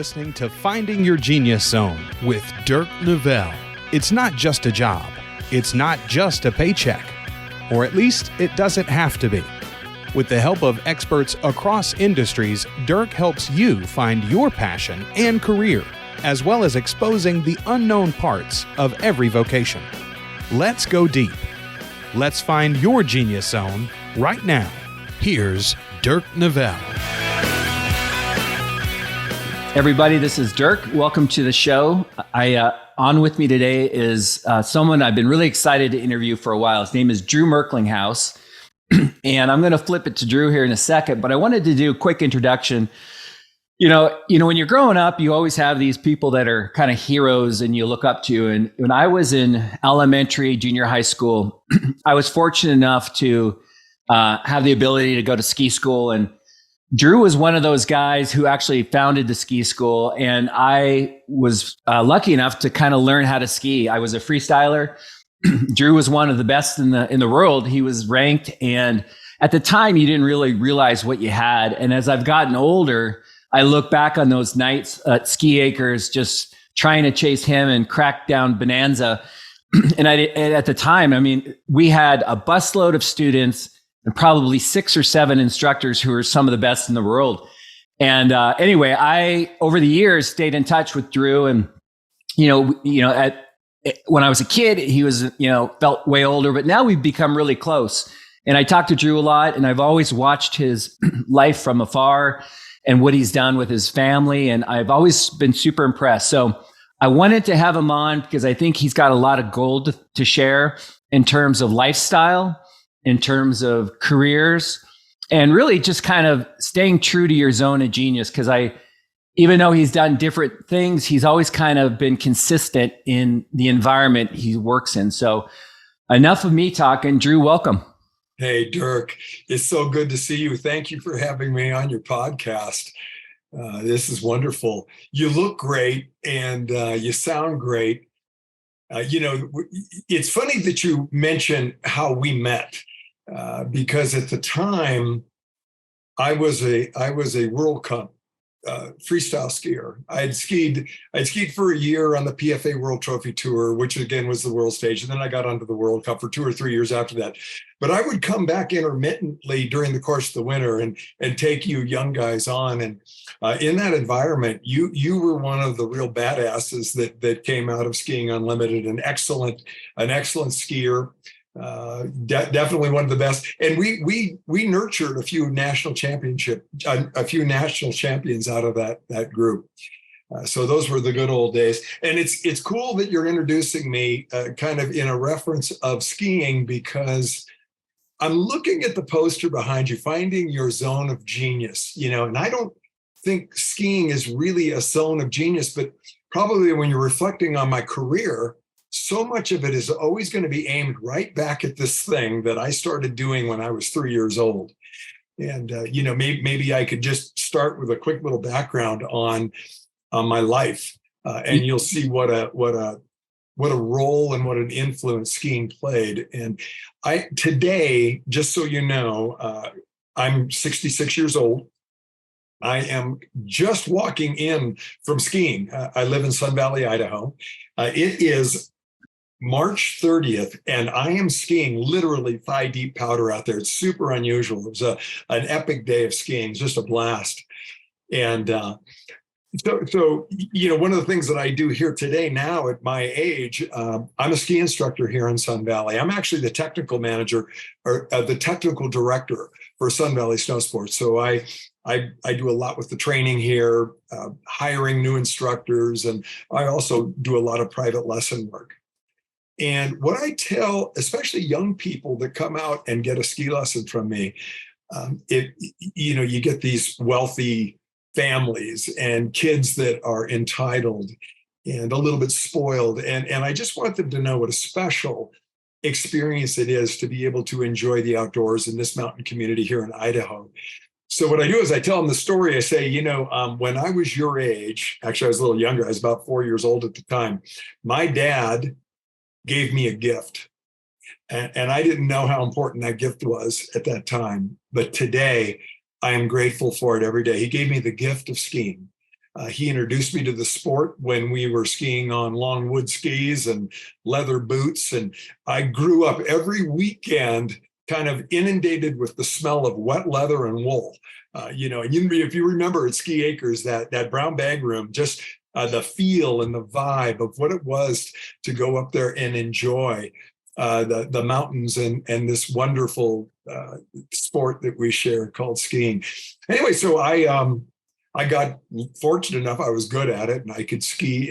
listening to Finding Your Genius Zone with Dirk Nevelle. It's not just a job. It's not just a paycheck. Or at least it doesn't have to be. With the help of experts across industries, Dirk helps you find your passion and career, as well as exposing the unknown parts of every vocation. Let's go deep. Let's find your genius zone right now. Here's Dirk Nevelle. Everybody, this is Dirk. Welcome to the show. On with me today is someone I've been really excited to interview for a while. His name is Drew Merkinglhaus, and I'm going to flip it to Drew here in a second. But I wanted to do a quick introduction. You know, when you're growing up, you always have these people that are kind of heroes and you look up to. And when I was in elementary, junior high school, I was fortunate enough to have the ability to go to ski school. And Drew was one of those guys who actually founded the ski school. And I was lucky enough to kind of learn how to ski. I was a freestyler. Drew was one of the best in the world. He was ranked. And at the time, you didn't really realize what you had. And as I've gotten older, I look back on those nights at ski acres, just trying to chase him and crack down Bonanza. And at the time, I mean, we had a busload of students and probably 6 or 7 instructors who were some of the best in the world. And anyway, I, over the years, stayed in touch with Drew. And, when I was a kid, he was, felt way older, but now we've become really close. And I talked to Drew a lot, and I've always watched his life from afar and what he's done with his family. And I've always been super impressed. So I wanted to have him on because I think he's got a lot of gold to share in terms of lifestyle, in terms of careers, and really just kind of staying true to your zone of genius. Because even though he's done different things, he's always kind of been consistent in the environment he works in. So enough of me talking. Drew, welcome. Hey, Dirk, it's so good to see you. Thank you for having me on your podcast. This is wonderful. You look great and you sound great. It's funny that you mention how we met because at the time I was a World Cup freestyle skier. I'd skied for a year on the PFA World Trophy Tour, which again was the world stage. And then I got onto the World Cup for 2 or 3 years after that. But I would come back intermittently during the course of the winter and take you young guys on. And in that environment, you were one of the real badasses that came out of Skiing Unlimited, an excellent skier. Definitely one of the best, and we nurtured a few national champions out of that group. So those were the good old days, and it's cool that you're introducing me kind of in a reference of skiing, because I'm looking at the poster behind you, Finding Your Zone of Genius. And I don't think skiing is really a zone of genius, but probably when you're reflecting on my career, so much of it is always going to be aimed right back at this thing that I started doing when I was 3 years old. And, maybe I could just start with a quick little background on my life, and you'll see what a role and what an influence skiing played. And today, just so you know, I'm 66 years old. I am just walking in from skiing. I live in Sun Valley, Idaho. It is March 30th, and I am skiing literally thigh deep powder out there. It's super unusual. It was an epic day of skiing, just a blast. And so one of the things that I do here today now at my age, I'm a ski instructor here in Sun Valley. I'm actually the technical manager or the technical director for Sun Valley Snow Sports. So I do a lot with the training here, hiring new instructors, and I also do a lot of private lesson work. And what I tell, especially young people that come out and get a ski lesson from me, you get these wealthy families and kids that are entitled and a little bit spoiled. And I just want them to know what a special experience it is to be able to enjoy the outdoors in this mountain community here in Idaho. So what I do is I tell them the story. I say, when I was your age, actually I was a little younger, I was about 4 years old at the time, my dad gave me a gift. And I didn't know how important that gift was at that time. But today, I am grateful for it every day. He gave me the gift of skiing. He introduced me to the sport when we were skiing on long wood skis and leather boots. And I grew up every weekend kind of inundated with the smell of wet leather and wool. If you remember at Ski Acres, that brown bag room, just the feel and the vibe of what it was to go up there and enjoy the mountains and this wonderful sport that we share called skiing. Anyway, so I got fortunate enough, I was good at it, and I could ski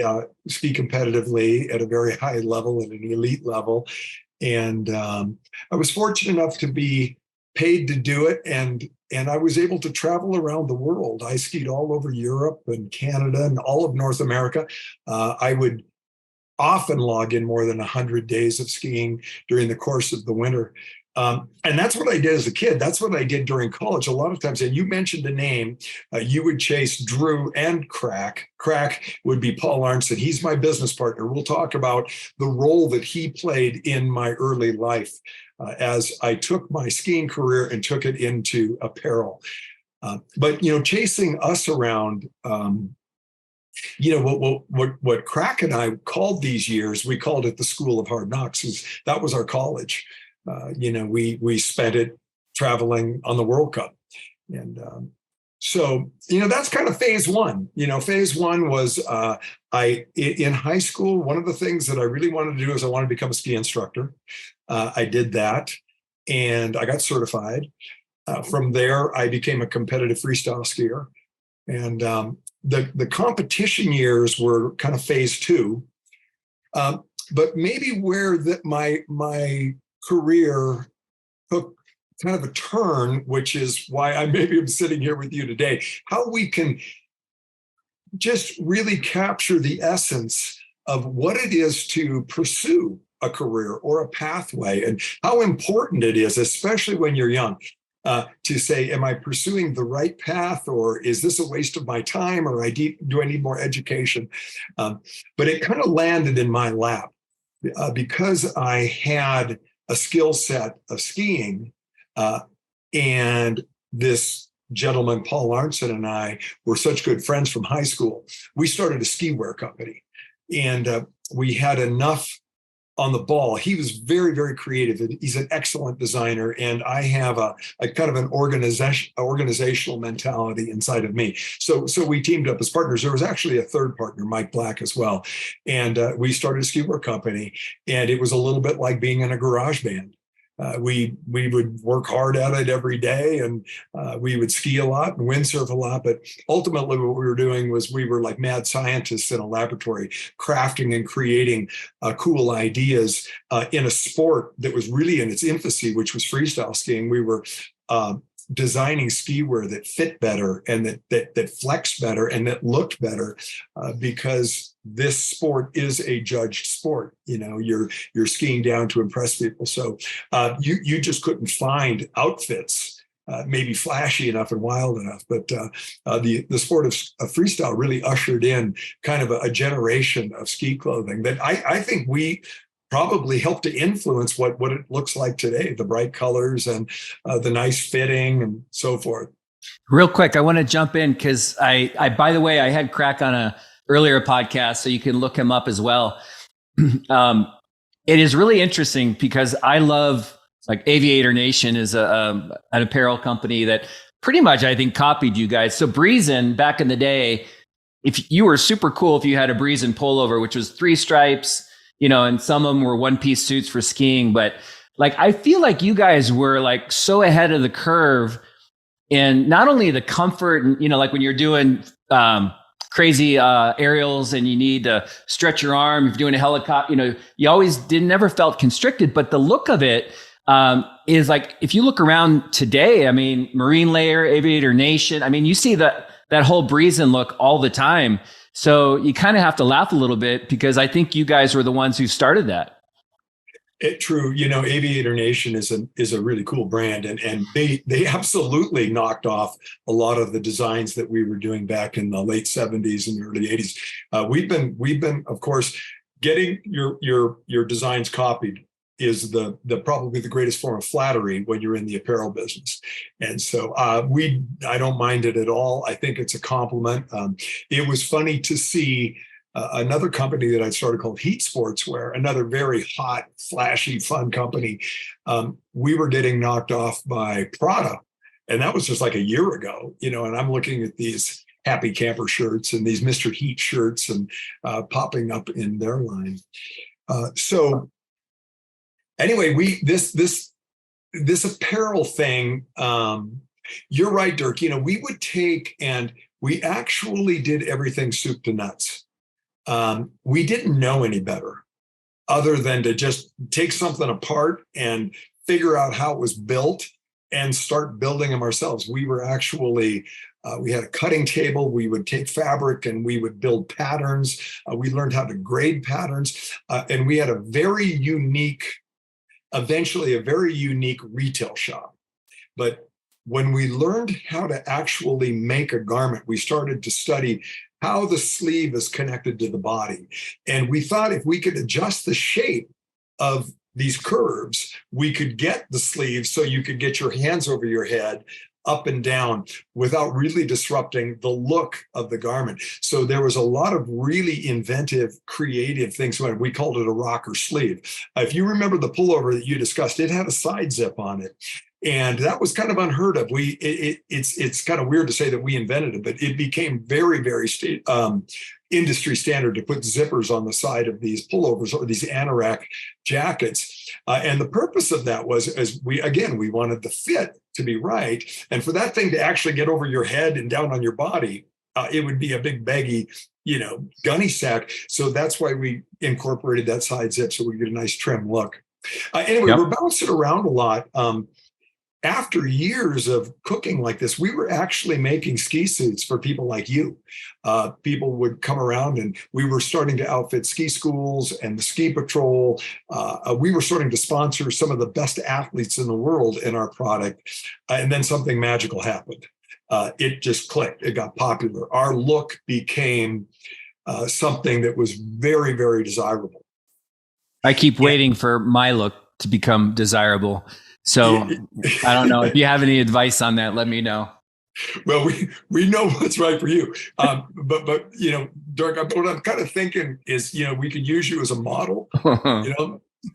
competitively at a very high level, at an elite level. And I was fortunate enough to be paid to do it. And I was able to travel around the world. I skied all over Europe and Canada and all of North America. I would often log in more than 100 days of skiing during the course of the winter. And that's what I did as a kid. That's what I did during college. A lot of times, and you mentioned a name, you would chase Drew and Crack. Crack would be Paul Arnson. He's my business partner. We'll talk about the role that he played in my early life as I took my skiing career and took it into apparel. But chasing us around, what Crack and I called these years, we called it the School of Hard Knocks. That was our college. We spent it traveling on the World Cup. And so that's kind of phase one. Phase one was in high school, one of the things that I really wanted to do is I wanted to become a ski instructor. I did that and I got certified. From there, I became a competitive freestyle skier. And the competition years were kind of phase two. But maybe where my career took kind of a turn, which is why I'm sitting here with you today, how we can just really capture the essence of what it is to pursue a career or a pathway and how important it is, especially when you're young, to say, am I pursuing the right path, or is this a waste of my time, or do I need more education? But it kind of landed in my lap because I had a skill set of skiing, and this gentleman, Paul Arnson, and I were such good friends from high school. We started a ski wear company, and we had enough on the ball. He was very, very creative. He's an excellent designer, and I have a kind of an organizational mentality inside of me. So we teamed up as partners. There was actually a third partner, Mike Black, as well, and we started a ski wear company. And it was a little bit like being in a garage band. We would work hard at it every day, and we would ski a lot and windsurf a lot. But ultimately, what we were doing was we were like mad scientists in a laboratory, crafting and creating cool ideas in a sport that was really in its infancy, which was freestyle skiing. We were designing ski wear that fit better and that flexed better and that looked better because this sport is a judged sport. You're skiing down to impress people. So you just couldn't find outfits maybe flashy enough and wild enough. But the sport of freestyle really ushered in kind of a generation of ski clothing that I think we probably helped to influence what it looks like today, the bright colors and the nice fitting and so forth. Real quick, I want to jump in because I by the way, I had Crack on a earlier podcast, so you can look him up as well. It is really interesting because I love, like, Aviator Nation is an apparel company that pretty much, I think, copied you guys. So Breezin, back in the day, if you were super cool if you had a Breezin pullover, which was 3 stripes, and some of them were one-piece suits for skiing. But like, I feel like you guys were like so ahead of the curve in not only the comfort and, like when you're doing crazy aerials and you need to stretch your arm, if you're doing a helicopter, you always never felt constricted, but the look of it is like, if you look around today, I mean, Marine Layer, Aviator Nation, I mean, you see that whole Breezin look all the time. So you kind of have to laugh a little bit because I think you guys were the ones who started that. True. Aviator Nation is a really cool brand, and they absolutely knocked off a lot of the designs that we were doing back in the late 70s and early 80s. We've been, of course, getting your designs copied is the probably the greatest form of flattery when you're in the apparel business. And so I don't mind it at all. I think it's a compliment. It was funny to see another company that I started called Heat Sportswear, another very hot, flashy, fun company. We were getting knocked off by Prada. And that was just like a year ago, and I'm looking at these Happy Camper shirts and these Mr. Heat shirts and popping up in their line. So anyway, this apparel thing, you're right, Dirk. We would take and we actually did everything soup to nuts. We didn't know any better other than to just take something apart and figure out how it was built and start building them ourselves. We were actually, we had a cutting table. We would take fabric and we would build patterns. We learned how to grade patterns. And we had eventually a very unique retail shop. But when we learned how to actually make a garment, we started to study how the sleeve is connected to the body. And we thought if we could adjust the shape of these curves, we could get the sleeves so you could get your hands over your head up and down without really disrupting the look of the garment. So there was a lot of really inventive, creative things. We called it a rocker sleeve. If you remember the pullover that you discussed, it had a side zip on it. And that was kind of unheard of. It's kind of weird to say that we invented it, but it became very, very industry standard to put zippers on the side of these pullovers or these anorak jackets. And the purpose of that was, we wanted the fit to be right. And for that thing to actually get over your head and down on your body, it would be a big baggy, gunny sack. So that's why we incorporated that side zip so we get a nice trim look. Anyway, We're bouncing around a lot. After years of cooking like this, we were actually making ski suits for people like you. People would come around and we were starting to outfit ski schools and the ski patrol. We were starting to sponsor some of the best athletes in the world in our product. And then something magical happened. It just clicked. It got popular. Our look became something that was very, very desirable. I keep waiting for my look to become desirable. So I don't know if you have any advice on that. Let me know. Well, we know what's right for you. But Dirk, what I'm kind of thinking is, we could use you as a model,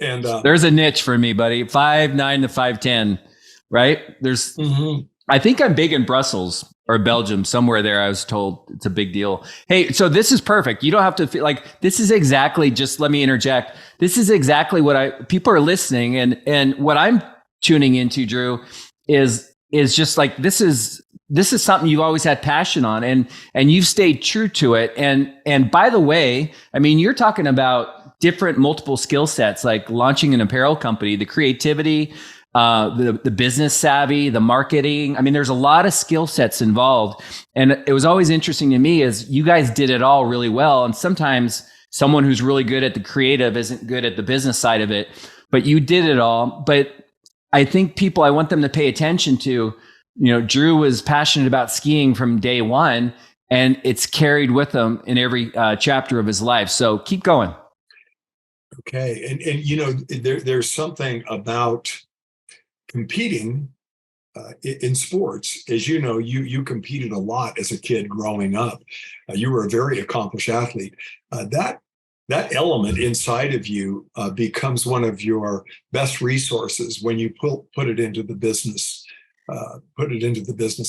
and there's a niche for me, buddy. 5'9" to 5'10", right? There's, I think I'm big in Brussels or Belgium, somewhere there. I was told it's a big deal. Hey, so this is perfect. You don't have to feel like this is exactly, just let me interject. This is exactly what people are listening. And what I'm tuning into, Drew, is just like, this is something you've always had passion on, and you've stayed true to it. And by the way, I mean, you're talking about different multiple skill sets, like launching an apparel company, the creativity, the business savvy, the marketing. I mean, there's a lot of skill sets involved. And it was always interesting to me is you guys did it all really well. And sometimes someone who's really good at the creative isn't good at the business side of it, but you did it all. But I think I want them to pay attention to, Drew was passionate about skiing from day one, and it's carried with him in every chapter of his life. So keep going. Okay. And there's something about competing in sports. As you know, you competed a lot as a kid growing up. You were a very accomplished athlete. That element inside of you becomes one of your best resources when you put it into the business,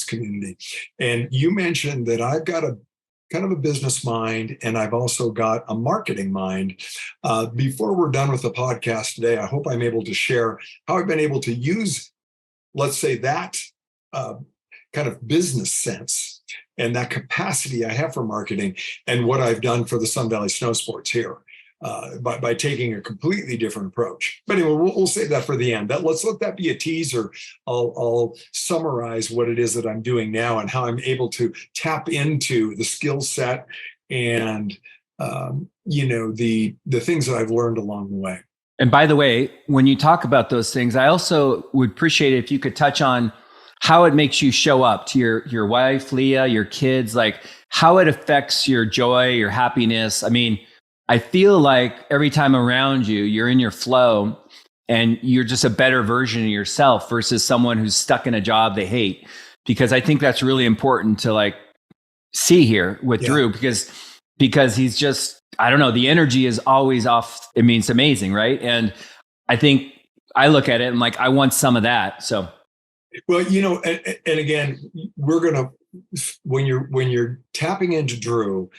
community. And you mentioned that I've got a kind of a business mind, and I've also got a marketing mind. Before we're done with the podcast today, I hope I'm able to share how I've been able to use, let's say, that kind of business sense and that capacity I have for marketing, and what I've done for the Sun Valley Snow Sports here by taking a completely different approach. But anyway, we'll save that for the end. Let's let that be a teaser. I'll summarize what it is that I'm doing now and how I'm able to tap into the skill set and the things that I've learned along the way. And by the way, when you talk about those things, I also would appreciate it if you could touch on how it makes you show up to your wife, Leah, your kids, like how it affects your joy, your happiness. I mean, I feel like every time around you, you're in your flow. and you're just a better version of yourself versus someone who's stuck in a job they hate. Because I think that's really important to like see here with Drew, because he's just, I don't know, the energy is always off. I mean, it's amazing, right? And I think I look at it and like, I want some of that. So, well, and again, we're gonna, when you're tapping into Drew,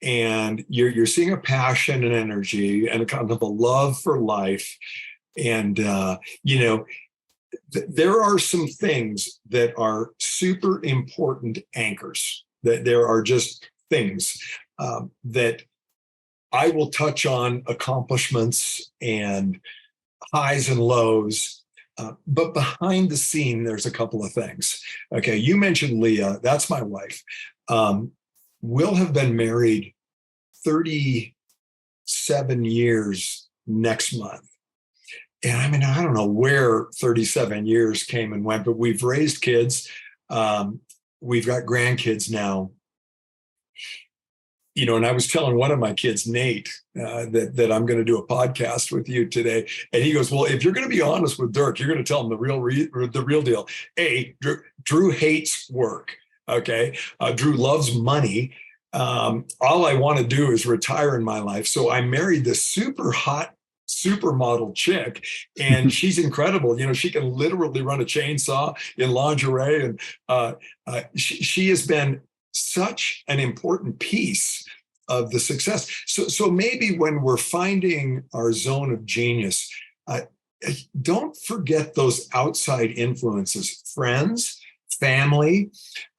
and you're seeing a passion and energy and a kind of a love for life, and there are some things that are super important anchors. That there are just things that I will touch on, accomplishments and highs and lows. But behind the scene, there's a couple of things. Okay, you mentioned Leah. That's my wife. We'll have been married 37 years next month. And I mean, I don't know where 37 years came and went, but we've raised kids. We've got grandkids now. And I was telling one of my kids, Nate, that I'm going to do a podcast with you today. And he goes, well, if you're going to be honest with Dirk, you're going to tell him the real deal. Drew hates work. Okay. Drew loves money. All I want to do is retire in my life. So I married this super hot supermodel chick, and she's incredible. She can literally run a chainsaw in lingerie. And she has been such an important piece of the success. So maybe when we're finding our zone of genius, don't forget those outside influences, friends, family.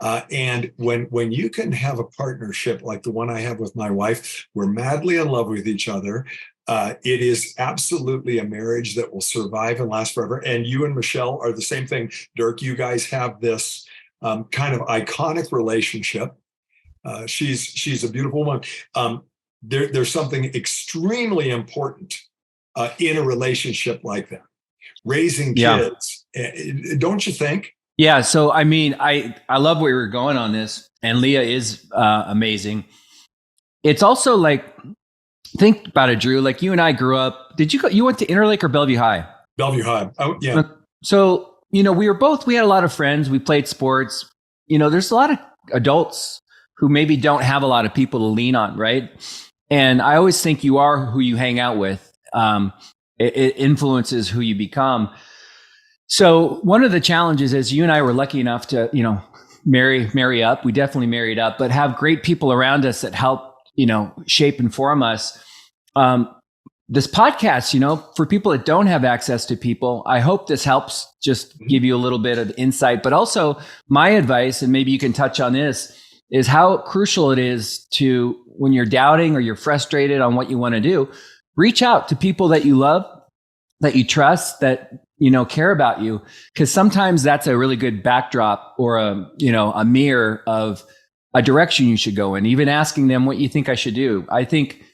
And when you can have a partnership like the one I have with my wife, we're madly in love with each other. It is absolutely a marriage that will survive and last forever. And you and Michelle are the same thing. Dirk, you guys have this kind of iconic relationship. She's a beautiful woman. There's something extremely important in a relationship like that. Raising kids, don't you think? Yeah. So, I mean, I love where you're going on this, and Leah is amazing. It's also like, think about it, Drew. Like you and I grew up. You went to Interlake or Bellevue High? Bellevue High. Oh, yeah. So, we had a lot of friends. We played sports. There's a lot of adults who maybe don't have a lot of people to lean on, right? And I always think you are who you hang out with. It influences who you become. So one of the challenges is you and I were lucky enough to, marry up. We definitely married up, but have great people around us that help, shape and form us. This podcast, for people that don't have access to people, I hope this helps just give you a little bit of insight, but also my advice, and maybe you can touch on this, is how crucial it is to, when you're doubting or you're frustrated on what you want to do, reach out to people that you love, that you trust, that, care about you. Because sometimes that's a really good backdrop or a mirror of a direction you should go in, even asking them what you think I should do. I think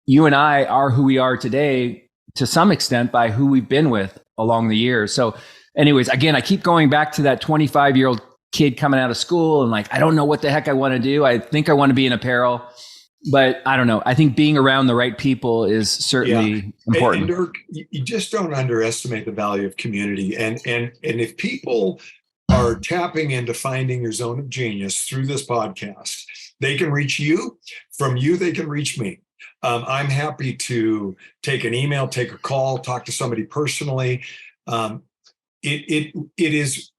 you and I are who we are today to some extent by who we've been with along the years. So anyways, again, I keep going back to that 25-year-old kid coming out of school and like, I don't know what the heck I want to do. I think I want to be in apparel, but I don't know. I think being around the right people is certainly important. And Dirk, you just don't underestimate the value of community. And if people are tapping into finding your zone of genius through this podcast, they can reach you. From you, they can reach me. I'm happy to take an email, take a call, talk to somebody personally. It is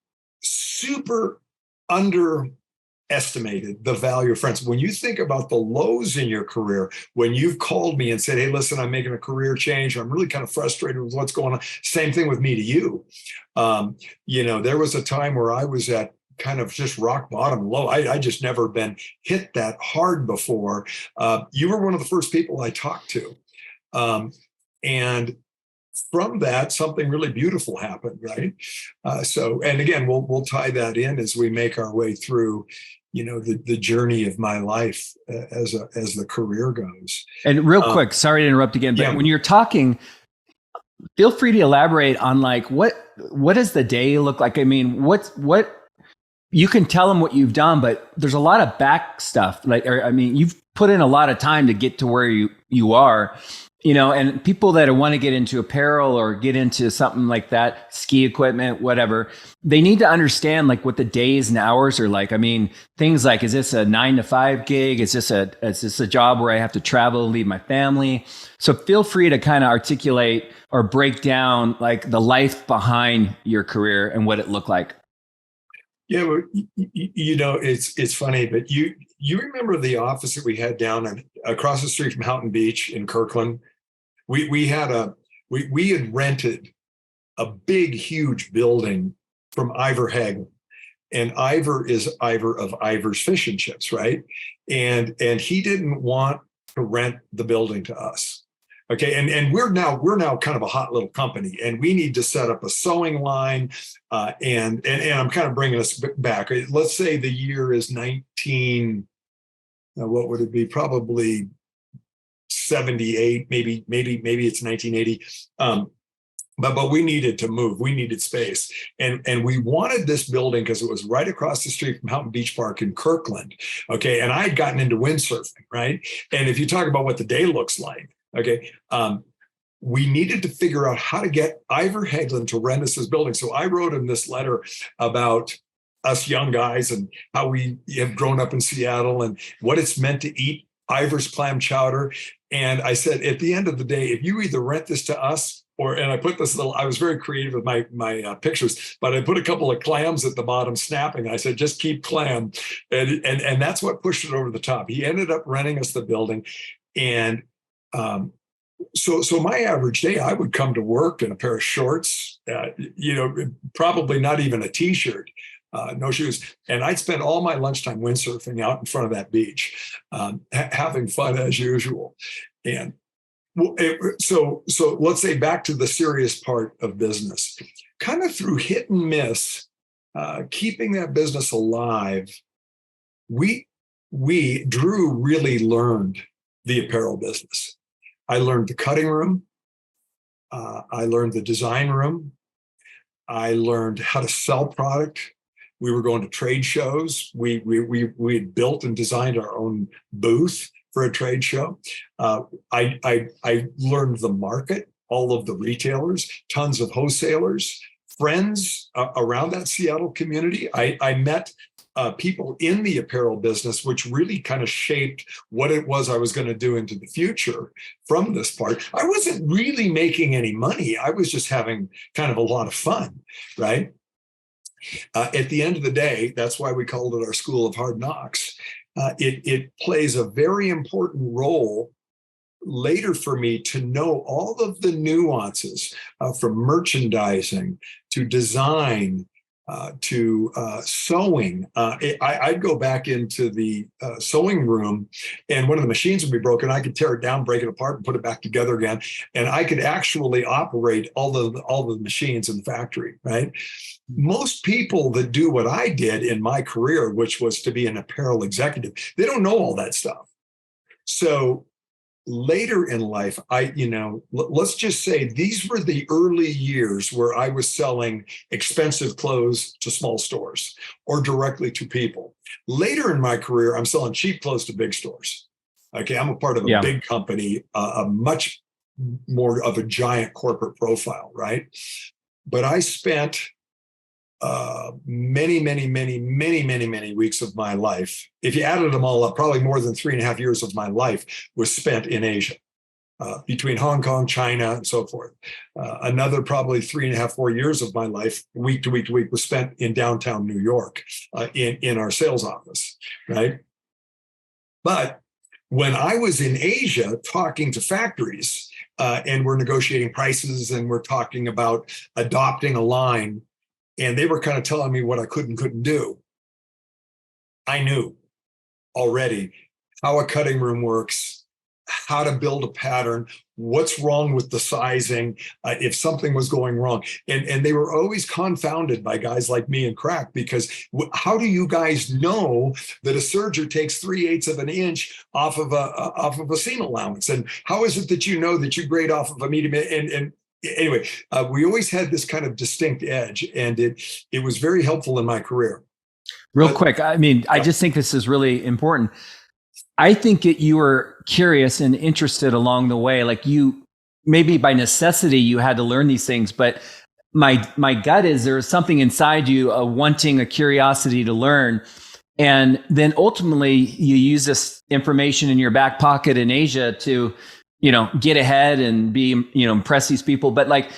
super underestimated, the value of friends. When you think about the lows in your career, when you've called me and said, hey, listen, I'm making a career change. I'm really kind of frustrated with what's going on. Same thing with me to you. There was a time where I was at kind of just rock bottom low. I just never been hit that hard before. You were one of the first people I talked to. And from that, something really beautiful happened, right? And again, we'll tie that in as we make our way through, the journey of my life as the career goes. And real quick, sorry to interrupt again, but when you're talking, feel free to elaborate on like what does the day look like? I mean, what you can tell them what you've done, but there's a lot of back stuff. You've put in a lot of time to get to where you are. And people that want to get into apparel or get into something like that, ski equipment, whatever, they need to understand like what the days and hours are like. I mean, things like, is this a 9 to 5 gig? Is this a job where I have to travel, leave my family? So feel free to kind of articulate or break down like the life behind your career and what it looked like. Yeah, well, it's funny, but you remember the office that we had down across the street from Houghton Beach in Kirkland? We had rented a big, huge building from Ivor Haglund, and Ivor is Ivor of Ivor's Fish and Chips, right? And he didn't want to rent the building to us. Okay, and we're now kind of a hot little company, and we need to set up a sewing line, and I'm kind of bringing us back. Let's say the year is 19. What would it be? Probably 78, maybe it's 1980. But we needed to move. We needed space, and we wanted this building because it was right across the street from Houghton Beach Park in Kirkland. Okay, and I had gotten into windsurfing, right? And if you talk about what the day looks like, okay, we needed to figure out how to get Ivor Haglund to rent us this building. So I wrote him this letter about us young guys and how we have grown up in Seattle and what it's meant to eat Ivor's clam chowder. And I said, at the end of the day, if you either rent this to us and I put this I was very creative with my pictures, but I put a couple of clams at the bottom snapping. I said, just keep clam. And that's what pushed it over the top. He ended up renting us the building. And so my average day, I would come to work in a pair of shorts, probably not even a t-shirt. No shoes. And I'd spend all my lunchtime windsurfing out in front of that beach, having fun as usual. And so let's say back to the serious part of business, kind of through hit and miss, keeping that business alive, Drew really learned the apparel business. I learned the cutting room. I learned the design room. I learned how to sell product. We were going to trade shows. We had built and designed our own booth for a trade show. I learned the market, all of the retailers, tons of wholesalers, friends around that Seattle community. I met people in the apparel business, which really kind of shaped what it was I was going to do into the future from this part. I wasn't really making any money. I was just having kind of a lot of fun, right? At the end of the day, that's why we called it our School of Hard Knocks. It plays a very important role later for me to know all of the nuances from merchandising to design to sewing. I'd go back into the sewing room, and one of the machines would be broken. I could tear it down, break it apart, and put it back together again. And I could actually operate all the machines in the factory, right? Most people that do what I did in my career, which was to be an apparel executive, they don't know all that stuff. So later in life, let's just say these were the early years where I was selling expensive clothes to small stores or directly to people. Later in my career, I'm selling cheap clothes to big stores. Okay, I'm a part of a big company, a much more of a giant corporate profile, right? But I spent many weeks of my life. If you added them all up, probably more than 3.5 years of my life was spent in Asia, between Hong Kong, China, and so forth. Another probably 3.5, 4 years of my life, week to week to week, was spent in downtown New York, in our sales office, right? But when I was in Asia talking to factories, and we're negotiating prices and we're talking about adopting a line, and they were kind of telling me what I could and couldn't do, I knew already how a cutting room works, how to build a pattern, what's wrong with the sizing, if something was going wrong. And they were always confounded by guys like me and Crack, because how do you guys know that a serger takes 3/8 of an inch off of a seam allowance? And how is it that you know that you grade off of a medium? And anyway, we always had this kind of distinct edge, and it was very helpful in my career. Real quick, I mean, I just think this is really important. I think that you were curious and interested along the way. Like you, maybe by necessity, you had to learn these things, but my gut is there was something inside you, a wanting, a curiosity to learn. And then ultimately you use this information in your back pocket in Asia to, get ahead and be, impress these people. But like,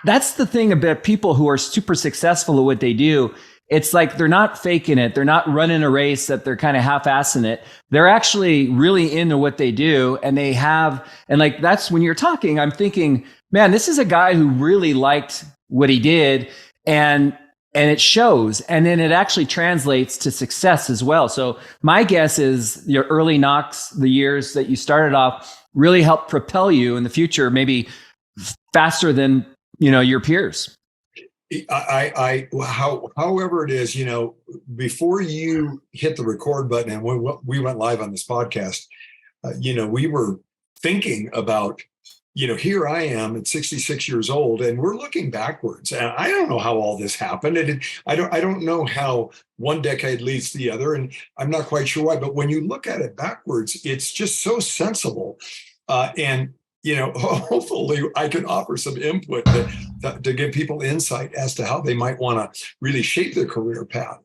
that's the thing about people who are super successful at what they do. It's like they're not faking it. They're not running a race that they're kind of half-assing it. They're actually really into what they do. And like, that's when you're talking, I'm thinking, man, this is a guy who really liked what he did. And it shows. And then it actually translates to success as well. So my guess is your early knocks, the years that you started off, really helped propel you in the future, maybe faster than, your peers. However it is, before you hit the record button and we went live on this podcast, we were thinking about, here I am at 66 years old and we're looking backwards. And I don't know how all this happened. And I don't know how one decade leads to the other. And I'm not quite sure why, but when you look at it backwards, it's just so sensible. Hopefully I can offer some input to give people insight as to how they might want to really shape their career path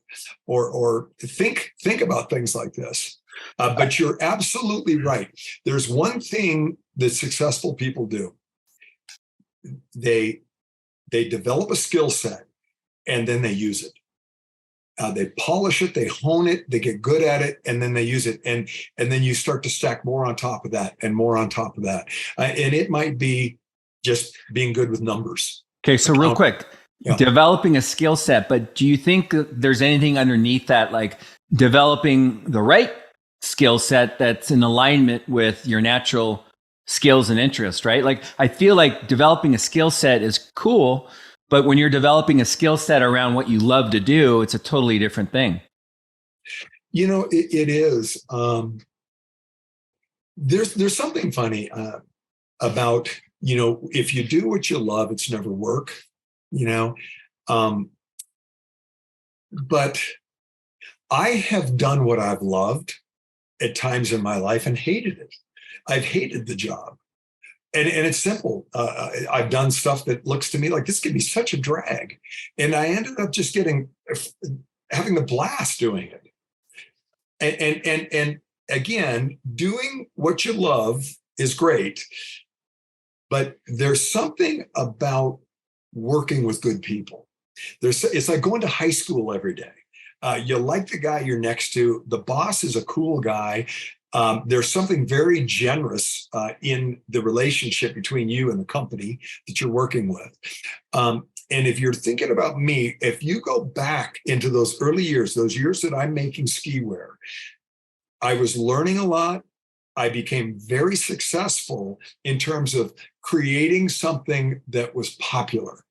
or think about things like this. But you're absolutely right. There's one thing that successful people do. They develop a skill set and then they use it. They polish it, they hone it, they get good at it, and then they use it. And then you start to stack more on top of that and more on top of that. And it might be just being good with numbers. Okay, so real quick, developing a skill set, but do you think there's anything underneath that, like developing the right skill set that's in alignment with your natural skills and interests, right? Like, I feel like developing a skill set is cool, but when you're developing a skill set around what you love to do, it's a totally different thing. It is. There's something funny about, if you do what you love, it's never work, but I have done what I've loved at times in my life and hated it. I've hated the job. And it's simple. I've done stuff that looks to me like this could be such a drag. And I ended up just having the blast doing it. And again, doing what you love is great. But there's something about working with good people. It's like going to high school every day. You like the guy you're next to. The boss is a cool guy. There's something very generous in the relationship between you and the company that you're working with. And if you're thinking about me, if you go back into those early years, those years that I'm making ski wear, I was learning a lot. I became very successful in terms of creating something that was popular.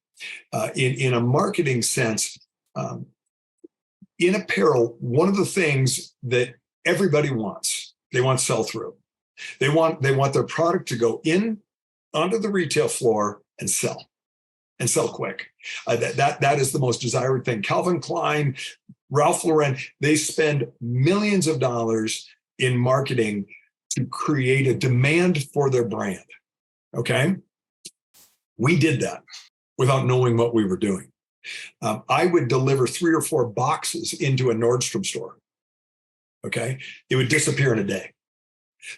In a marketing sense, in apparel, one of the things that everybody wants, they want sell-through. They want their product to go in onto the retail floor and sell quick. That is the most desired thing. Calvin Klein, Ralph Lauren, they spend millions of dollars in marketing to create a demand for their brand. Okay? We did that without knowing what we were doing. I would deliver 3 or 4 boxes into a Nordstrom store. Okay. It would disappear in a day.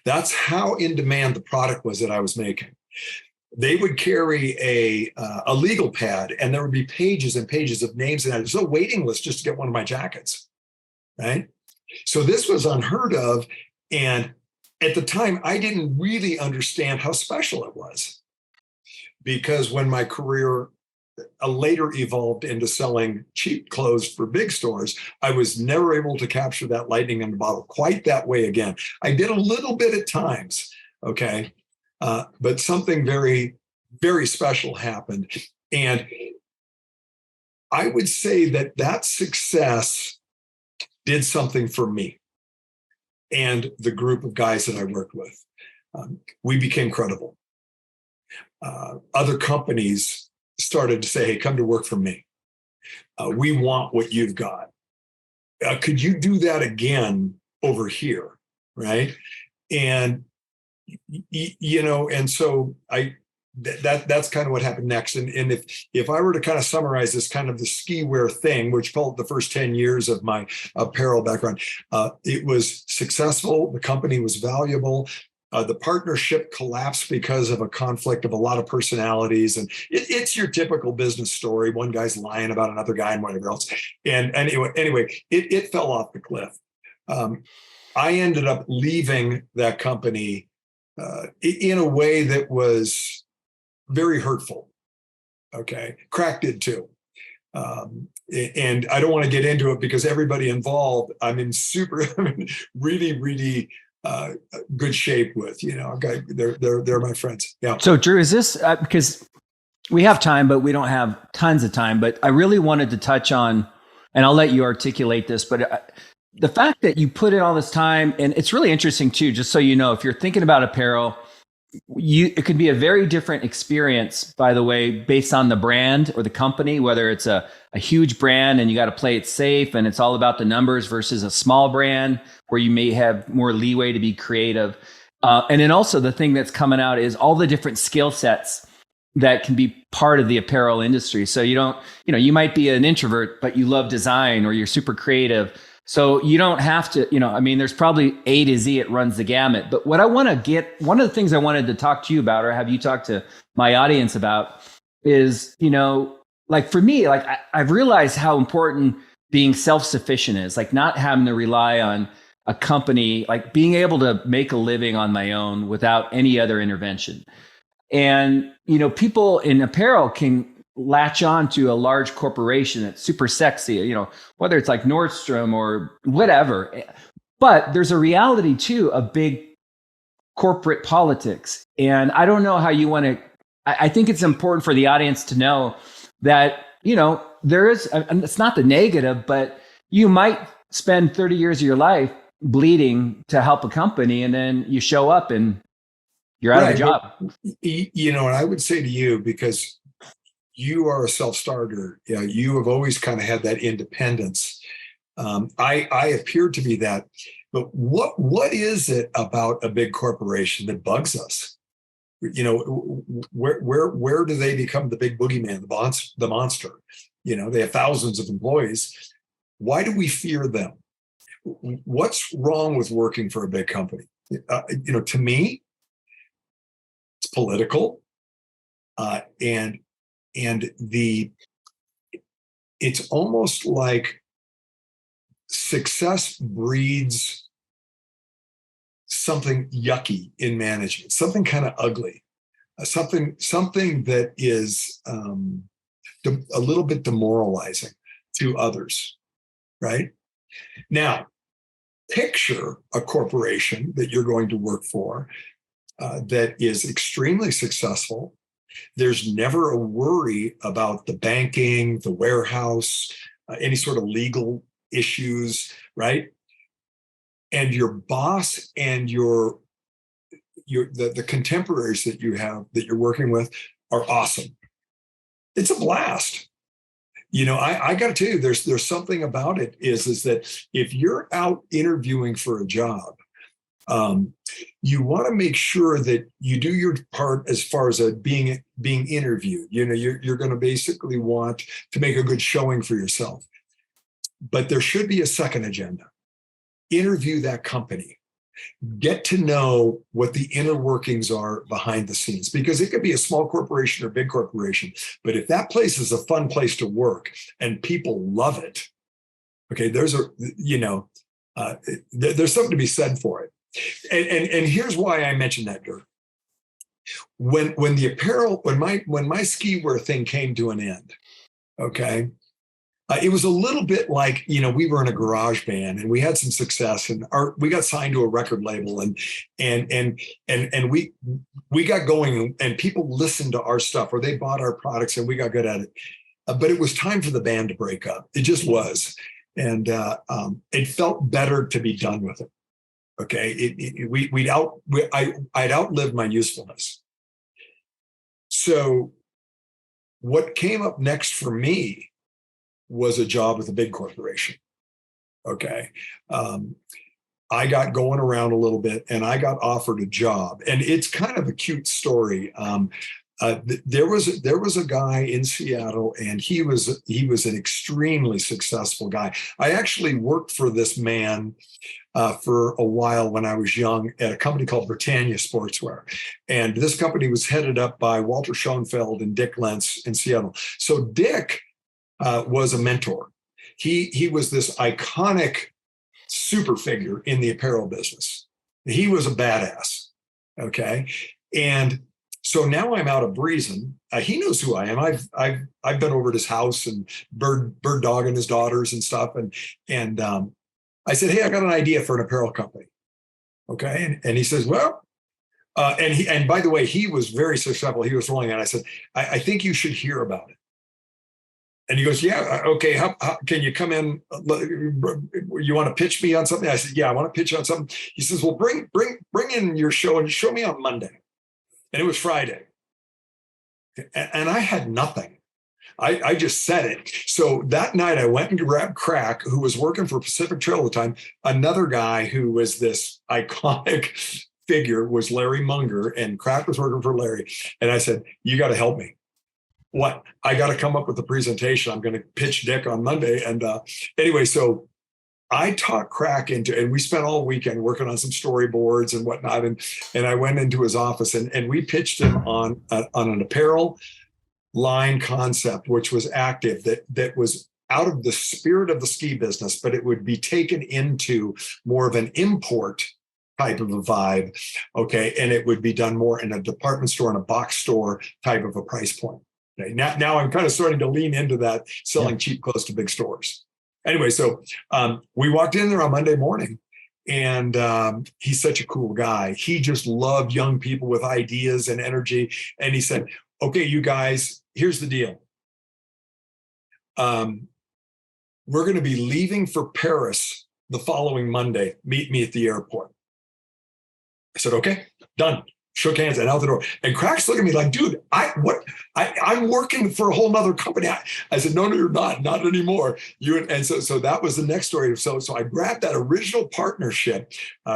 That's how in demand the product was that I was making. They would carry a legal pad and there would be pages and pages of names and there's a waiting list just to get one of my jackets. Right. So this was unheard of. And at the time, I didn't really understand how special it was, because when my career later evolved into selling cheap clothes for big stores, I was never able to capture that lightning in the bottle quite that way again. I did a little bit at times, okay, but something very, very special happened. And I would say that success did something for me and the group of guys that I worked with. We became credible. Other companies started to say, hey, come to work for me. We want what you've got. Could you do that again over here? right? And and so that's kind of what happened next. And if I were to kind of summarize this kind of the ski wear thing, which felt the first 10 years of my apparel background, it was successful. The company was valuable. The partnership collapsed because of a conflict of a lot of personalities. And it's your typical business story. One guy's lying about another guy and whatever else. And anyway, it fell off the cliff. I ended up leaving that company in a way that was very hurtful. Okay. Crack did too. And I don't want to get into it because everybody involved, I'm in really, really good shape with, okay, they're my friends. Yeah. So Drew, is this because we have time, but we don't have tons of time, but I really wanted to touch on, and I'll let you articulate this, but the fact that you put in all this time, and it's really interesting too, just so you know, if you're thinking about apparel, it could be a very different experience, by the way, based on the brand or the company, whether it's a huge brand and you got to play it safe and it's all about the numbers versus a small brand where you may have more leeway to be creative. And then also the thing that's coming out is all the different skill sets that can be part of the apparel industry. So you might be an introvert, but you love design or you're super creative. So you don't have to, there's probably A to Z, it runs the gamut. But what I want to one of the things I wanted to talk to you about, or have you talk to my audience about, is, like for me, like I've realized how important being self-sufficient is, like not having to rely on a company, like being able to make a living on my own without any other intervention. And, people in apparel can latch on to a large corporation that's super sexy, whether it's like Nordstrom or whatever. But there's a reality too of big corporate politics. And I don't know how you want to, I think it's important for the audience to know that, there is, it's not the negative, but you might spend 30 years of your life bleeding to help a company. And then you show up and you're out of a job. And I would say to you, because you are a self-starter. You have always kind of had that independence. I appear to be that, but what is it about a big corporation that bugs us? Where do they become the big boogeyman, the monster? They have thousands of employees. Why do we fear them? What's wrong with working for a big company? To me, it's political, and it's almost like success breeds something yucky in management, something kind of ugly, something that is a little bit demoralizing to others, right? Now, picture a corporation that you're going to work for that is extremely successful. There's never a worry about the banking, the warehouse, any sort of legal issues, right? And your boss and the contemporaries that you have that you're working with are awesome. It's a blast. I got to tell you, there's something about it is that if you're out interviewing for a job, you want to make sure that you do your part as far as being interviewed. You're going to basically want to make a good showing for yourself. But there should be a second agenda. Interview that company. Get to know what the inner workings are behind the scenes, because it could be a small corporation or big corporation. But if that place is a fun place to work and people love it, okay, there's something to be said for it. And here's why I mentioned that, Dirk. When my ski wear thing came to an end, okay, it was a little bit like, we were in a garage band and we had some success and we got signed to a record label and we got going and people listened to our stuff or they bought our products and we got good at it. But it was time for the band to break up. It just was. And it felt better to be done with it. Okay. I'd outlived my usefulness. So what came up next for me was a job with a big corporation. Okay. I got going around a little bit and I got offered a job. And it's kind of a cute story. There was a guy in Seattle, and he was an extremely successful guy. I actually worked for this man for a while when I was young at a company called Britannia Sportswear, and this company was headed up by Walter Schoenfeld and Dick Lentz in Seattle. So Dick was a mentor. He was this iconic super figure in the apparel business. He was a badass. Okay, and so now I'm out of Breezen. He knows who I am. I've been over at his house and bird dogging his daughters and stuff. And I said, hey, I got an idea for an apparel company. Okay, and he says, well, and by the way, he was very successful. He was rolling out. I said, I think you should hear about it. And he goes, yeah, okay. How can you come in? You want to pitch me on something? I said, yeah, I want to pitch you on something. He says, well, bring in your show and show me on Monday. And it was Friday. And I had nothing. I just said it. So that night I went and grabbed Crack, who was working for Pacific Trail at the time. Another guy who was this iconic figure was Larry Munger, and Crack was working for Larry. And I said, you got to help me. What? I got to come up with a presentation. I'm going to pitch Dick on Monday. And anyway, so I talked Crack into, and we spent all weekend working on some storyboards and whatnot. And I went into his office and we pitched him on an apparel line concept, which was active, that was out of the spirit of the ski business, but it would be taken into more of an import type of a vibe. Okay. And it would be done more in a department store and a box store type of a price point. Okay? Now I'm kind of starting to lean into that, selling cheap clothes to big stores. Anyway, so we walked in there on Monday morning, and he's such a cool guy. He just loved young people with ideas and energy. And he said, okay, you guys, here's the deal. We're going to be leaving for Paris the following Monday. Meet me at the airport. I said, okay, done. Shook hands and out the door. And Crack's looking at me like, dude, I'm working for a whole nother company. I said, no, you're not anymore. And so that was the next story. So I grabbed that original partnership,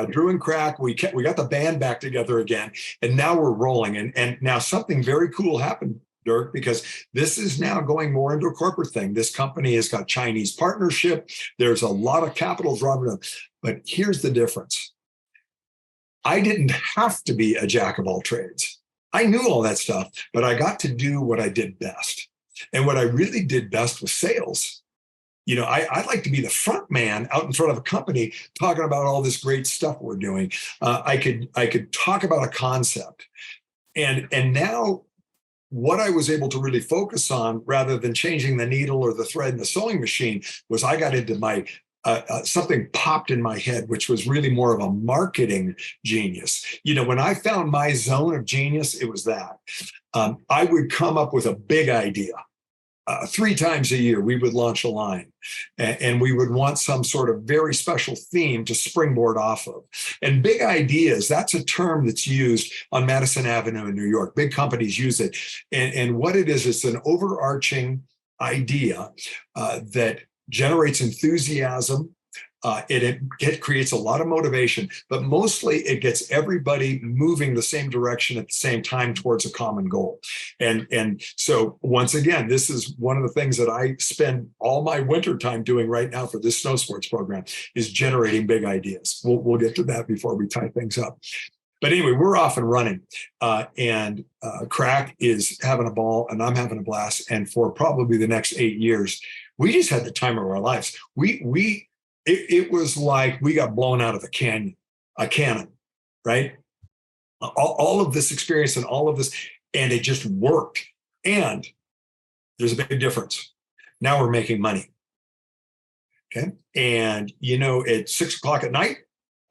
Drew and Crack. We got the band back together again, and now we're rolling. And now something very cool happened, Dirk, because this is now going more into a corporate thing. This company has got Chinese partnership. There's a lot of capital dropping in. But here's the difference. I didn't have to be a jack of all trades. I knew all that stuff, but I got to do what I did best. And what I really did best was sales. You know, I like to be the front man out in front of a company talking about all this great stuff we're doing. I could talk about a concept. And now what I was able to really focus on, rather than changing the needle or the thread in the sewing machine, was I got into my something popped in my head, which was really more of a marketing genius. You know, when I found my zone of genius, it was that. I would come up with a big idea. 3 times a year, we would launch a line, and we would want some sort of very special theme to springboard off of. And big ideas, that's a term that's used on Madison Avenue in New York. Big companies use it. And what it is, it's an overarching idea that generates enthusiasm. It creates a lot of motivation, but mostly it gets everybody moving the same direction at the same time towards a common goal. And so once again, this is one of the things that I spend all my winter time doing right now for this snow sports program, is generating big ideas. We'll get to that before we tie things up. But anyway, we're off and running, and Crack is having a ball, and I'm having a blast. And for probably the next 8 years, we just had the time of our lives. It was like we got blown out of a cannon, right? All of this experience and all of this, and it just worked. And there's a big difference. Now we're making money. Okay. And, you know, at 6 o'clock at night,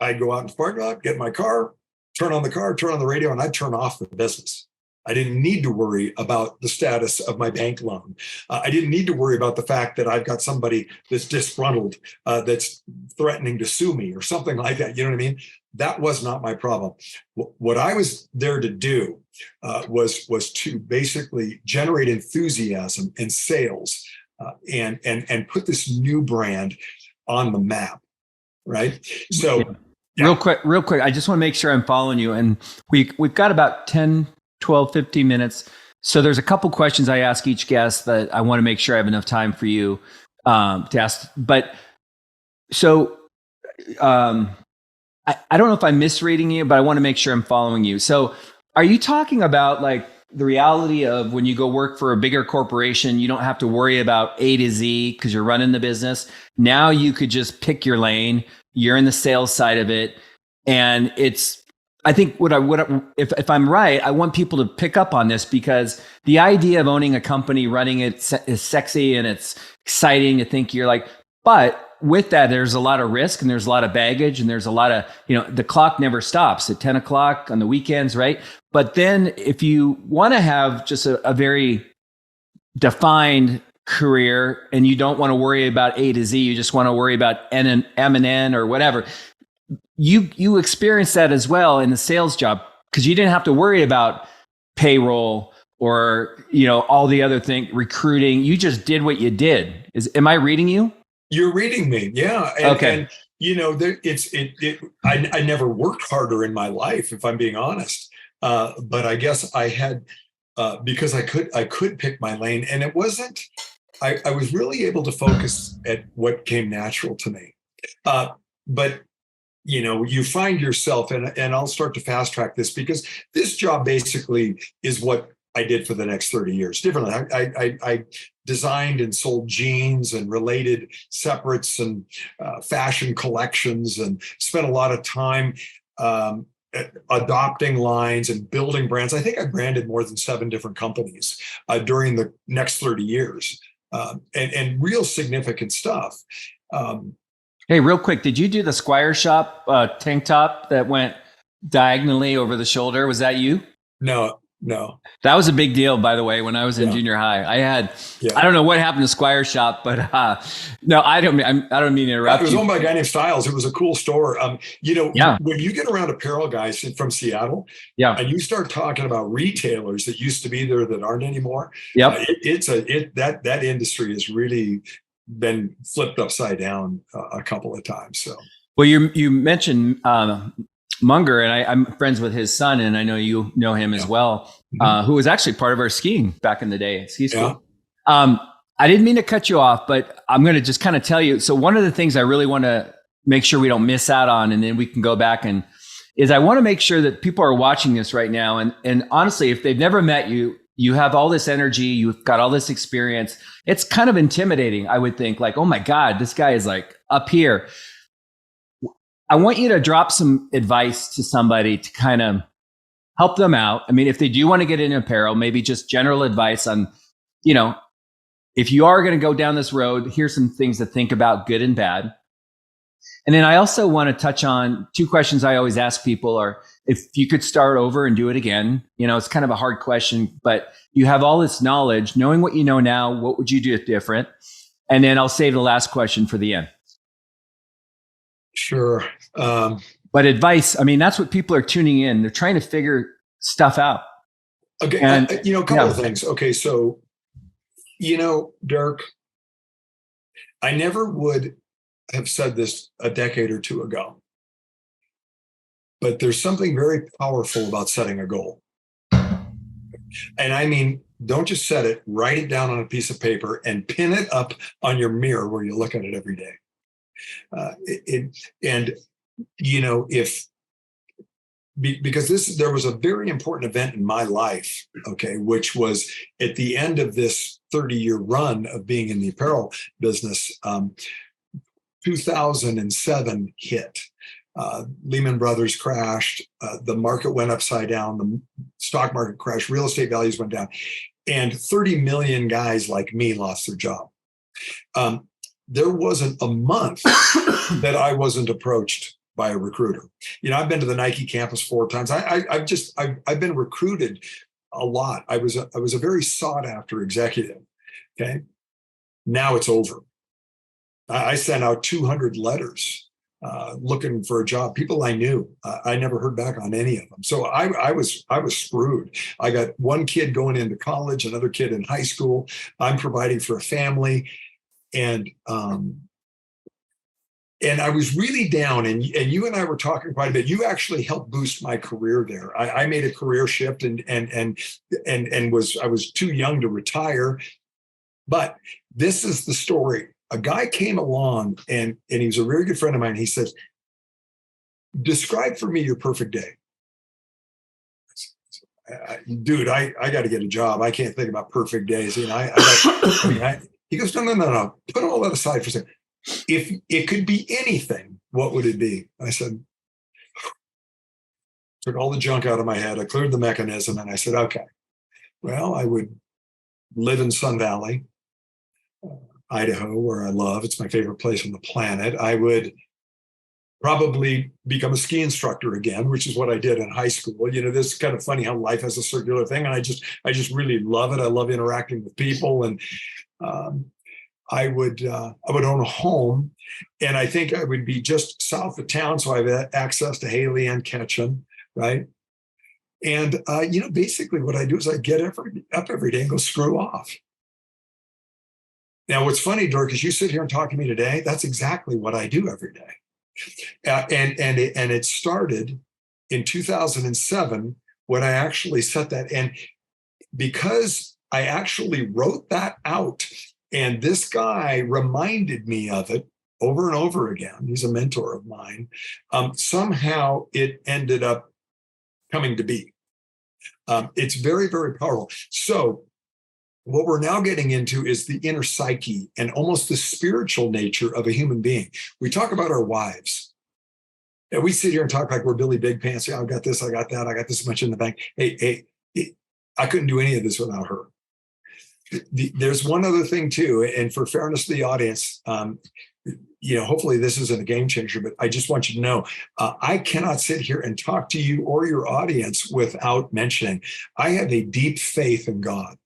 I'd go out in the parking lot, get in my car, turn on the radio, and I'd turn off the business. I didn't need to worry about the status of my bank loan. I didn't need to worry about the fact that I've got somebody that's disgruntled, that's threatening to sue me or something like that. You know what I mean? That was not my problem. What I was there to do was to basically generate enthusiasm and sales, and put this new brand on the map, right? So Real quick. I just want to make sure I'm following you. And we've got about 10, 12, 15 minutes. So there's a couple questions I ask each guest that I want to make sure I have enough time for you to ask. But so I don't know if I'm misreading you, but I want to make sure I'm following you. So are you talking about like the reality of when you go work for a bigger corporation, you don't have to worry about A to Z because you're running the business. Now you could just pick your lane. You're in the sales side of it. And I think if I'm right, I want people to pick up on this because the idea of owning a company, running it is sexy and it's exciting to think you're like, but with that, there's a lot of risk and there's a lot of baggage and there's a lot of, the clock never stops at 10 o'clock on the weekends, right? But then if you want to have just a very defined career and you don't want to worry about A to Z, you just want to worry about M and N or whatever, you experience that as well in the sales job because you didn't have to worry about payroll or, all the other things, recruiting. You just did what you did. Am I reading you? You're reading me, yeah. Okay. I never worked harder in my life, if I'm being honest. But I guess I had because I could pick my lane, and it wasn't. I was really able to focus at what came natural to me. But you find yourself, and I'll start to fast track this because this job basically is what I did for the next 30 years differently. I designed and sold jeans and related separates and fashion collections and spent a lot of time adopting lines and building brands. I think I branded more than 7 different companies during the next 30 years and real significant stuff. Hey, real quick, did you do the Squire Shop tank top that went diagonally over the shoulder? Was that you? No. That was a big deal, by the way, when I was in junior high. I don't know what happened to Squire Shop, but no, I don't mean to interrupt. It was owned by a guy named Styles. It was a cool store. When you get around apparel guys from Seattle, and you start talking about retailers that used to be there that aren't anymore, that industry has really been flipped upside down a couple of times. So, well, you mentioned Munger, and I'm friends with his son, and I know you know him as well, who was actually part of our skiing back in the day. Ski school. I didn't mean to cut you off, but I'm going to just kind of tell you. So one of the things I really want to make sure we don't miss out on, and then we can go back is I want to make sure that people are watching this right now. And honestly, if they've never met you, you have all this energy, you've got all this experience. It's kind of intimidating, I would think, like, oh my God, this guy is like up here. I want you to drop some advice to somebody to kind of help them out. I mean, if they do want to get into apparel, maybe just general advice on, if you are going to go down this road, here's some things to think about, good and bad. And then I also want to touch on 2 questions I always ask people are, if you could start over and do it again, it's kind of a hard question, but you have all this knowledge, knowing what you know now, what would you do different? And then I'll save the last question for the end. Sure. But advice, I mean, that's what people are tuning in. They're trying to figure stuff out. Okay. And, a couple of things. Okay. So, Dirk, I never would have said this a decade or 2 ago, but there's something very powerful about setting a goal. And I mean, don't just set it, write it down on a piece of paper and pin it up on your mirror where you look at it every day. Because there was a very important event in my life, okay, which was at the end of this 30-year run of being in the apparel business. 2007 hit. Lehman Brothers crashed. The market went upside down. The stock market crashed. Real estate values went down. And 30 million guys like me lost their job. There wasn't a month that I wasn't approached by a recruiter. I've been to the Nike campus 4 times. I've been recruited a lot. I was a very sought after executive. Okay. Now it's over. I sent out 200 letters looking for a job. People I knew. I never heard back on any of them. So I was screwed. I got one kid going into college, another kid in high school. I'm providing for a family. And And I was really down, and you and I were talking quite a bit. You actually helped boost my career there. I made a career shift, and I was too young to retire. But this is the story. A guy came along, and he was a very good friend of mine. He says, "Describe for me your perfect day." Dude, I got to get a job. I can't think about perfect days. He goes, no. Put all that aside for a second. If it could be anything, what would it be? I said, took all the junk out of my head. I cleared the mechanism, and I said, okay, well, I would live in Sun Valley, Idaho, where I love. It's my favorite place on the planet. I would probably become a ski instructor again, which is what I did in high school. This is kind of funny how life has a circular thing. And I just really love it. I love interacting with people. And I would own a home, and I think I would be just south of town. So I have access to Haley and Ketchum, right? And, basically what I do is I get up every day and go screw off. Now, what's funny, Dirk, is you sit here and talk to me today. That's exactly what I do every day. And it started in 2007 when I actually set that. And because I actually wrote that out, and this guy reminded me of it over and over again. He's a mentor of mine. Somehow it ended up coming to be. It's very, very powerful. So what we're now getting into is the inner psyche and almost the spiritual nature of a human being. We talk about our wives. And we sit here and talk like we're Billy Big Pants. Yeah, I've got this, I got that, I got this much in the bank. Hey, I couldn't do any of this without her. There's one other thing too, and for fairness to the audience, hopefully this isn't a game changer, but I just want you to know, I cannot sit here and talk to you or your audience without mentioning, I have a deep faith in God.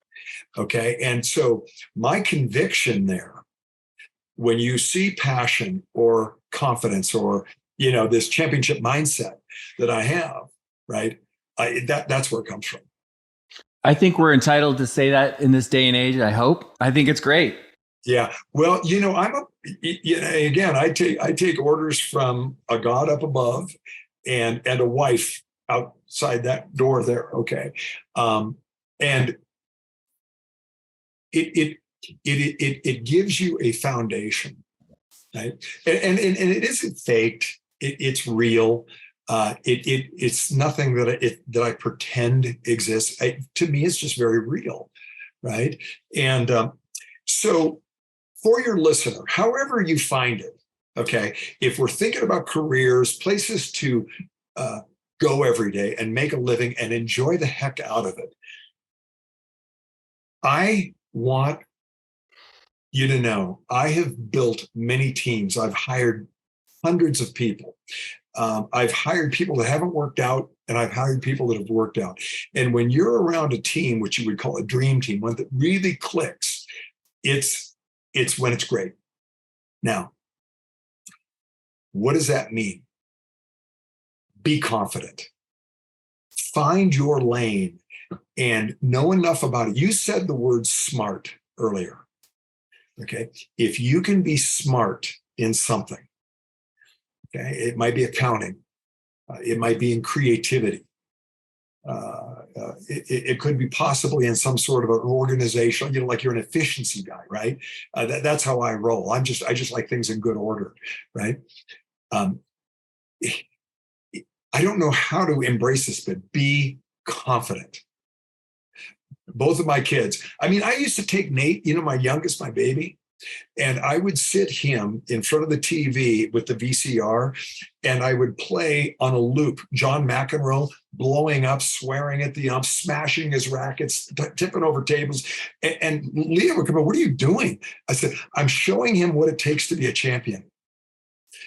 Okay. And so my conviction there, when you see passion or confidence or, this championship mindset that I have, right? That's where it comes from. I think we're entitled to say that in this day and age. I hope. I think it's great. Yeah. Well, again, I take orders from a God up above and a wife outside that door there. Okay. And it gives you a foundation, right? And it isn't faked. It's real. It's nothing that I pretend exists. To me, it's just very real, right? And so for your listener, however you find it, okay, if we're thinking about careers, places to go every day and make a living and enjoy the heck out of it, I want you to know I have built many teams. I've hired hundreds of people. I've hired people that haven't worked out, and I've hired people that have worked out. And when you're around a team, which you would call a dream team, one that really clicks, it's when it's great. Now, what does that mean? Be confident. Find your lane and know enough about it. You said the word smart earlier. Okay. If you can be smart in something, okay, it might be accounting, it might be in creativity, it could be possibly in some sort of an organizational, like you're an efficiency guy, right? That's how I roll. I just like things in good order, right? I don't know how to embrace this, but be confident. Both of my kids. I used to take Nate, my youngest, my baby, and I would sit him in front of the TV with the VCR, and I would play on a loop John McEnroe blowing up, swearing at the ump, smashing his rackets, tipping over tables. And Leah would come up, "What are you doing?" I said, "I'm showing him what it takes to be a champion."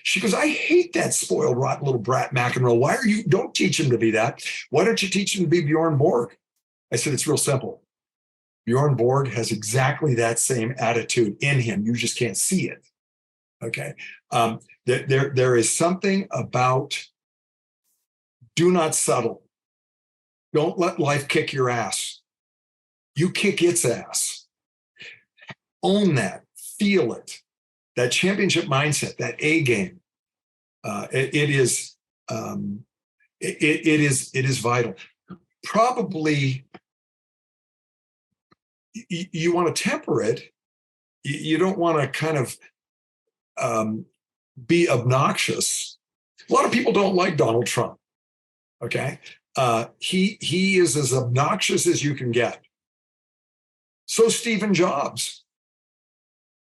She goes, "I hate that spoiled, rotten little brat McEnroe. Don't teach him to be that. Why don't you teach him to be Bjorn Borg?" I said, "It's real simple. Bjorn Borg has exactly that same attitude in him. You just can't see it." Okay. There is something about do not settle. Don't let life kick your ass. You kick its ass. Own that. Feel it. That championship mindset, that A game. It is it is vital. Probably you want to temper it. You don't want to kind of be obnoxious. A lot of people don't like Donald Trump. Okay, he is as obnoxious as you can get. So Stephen Jobs.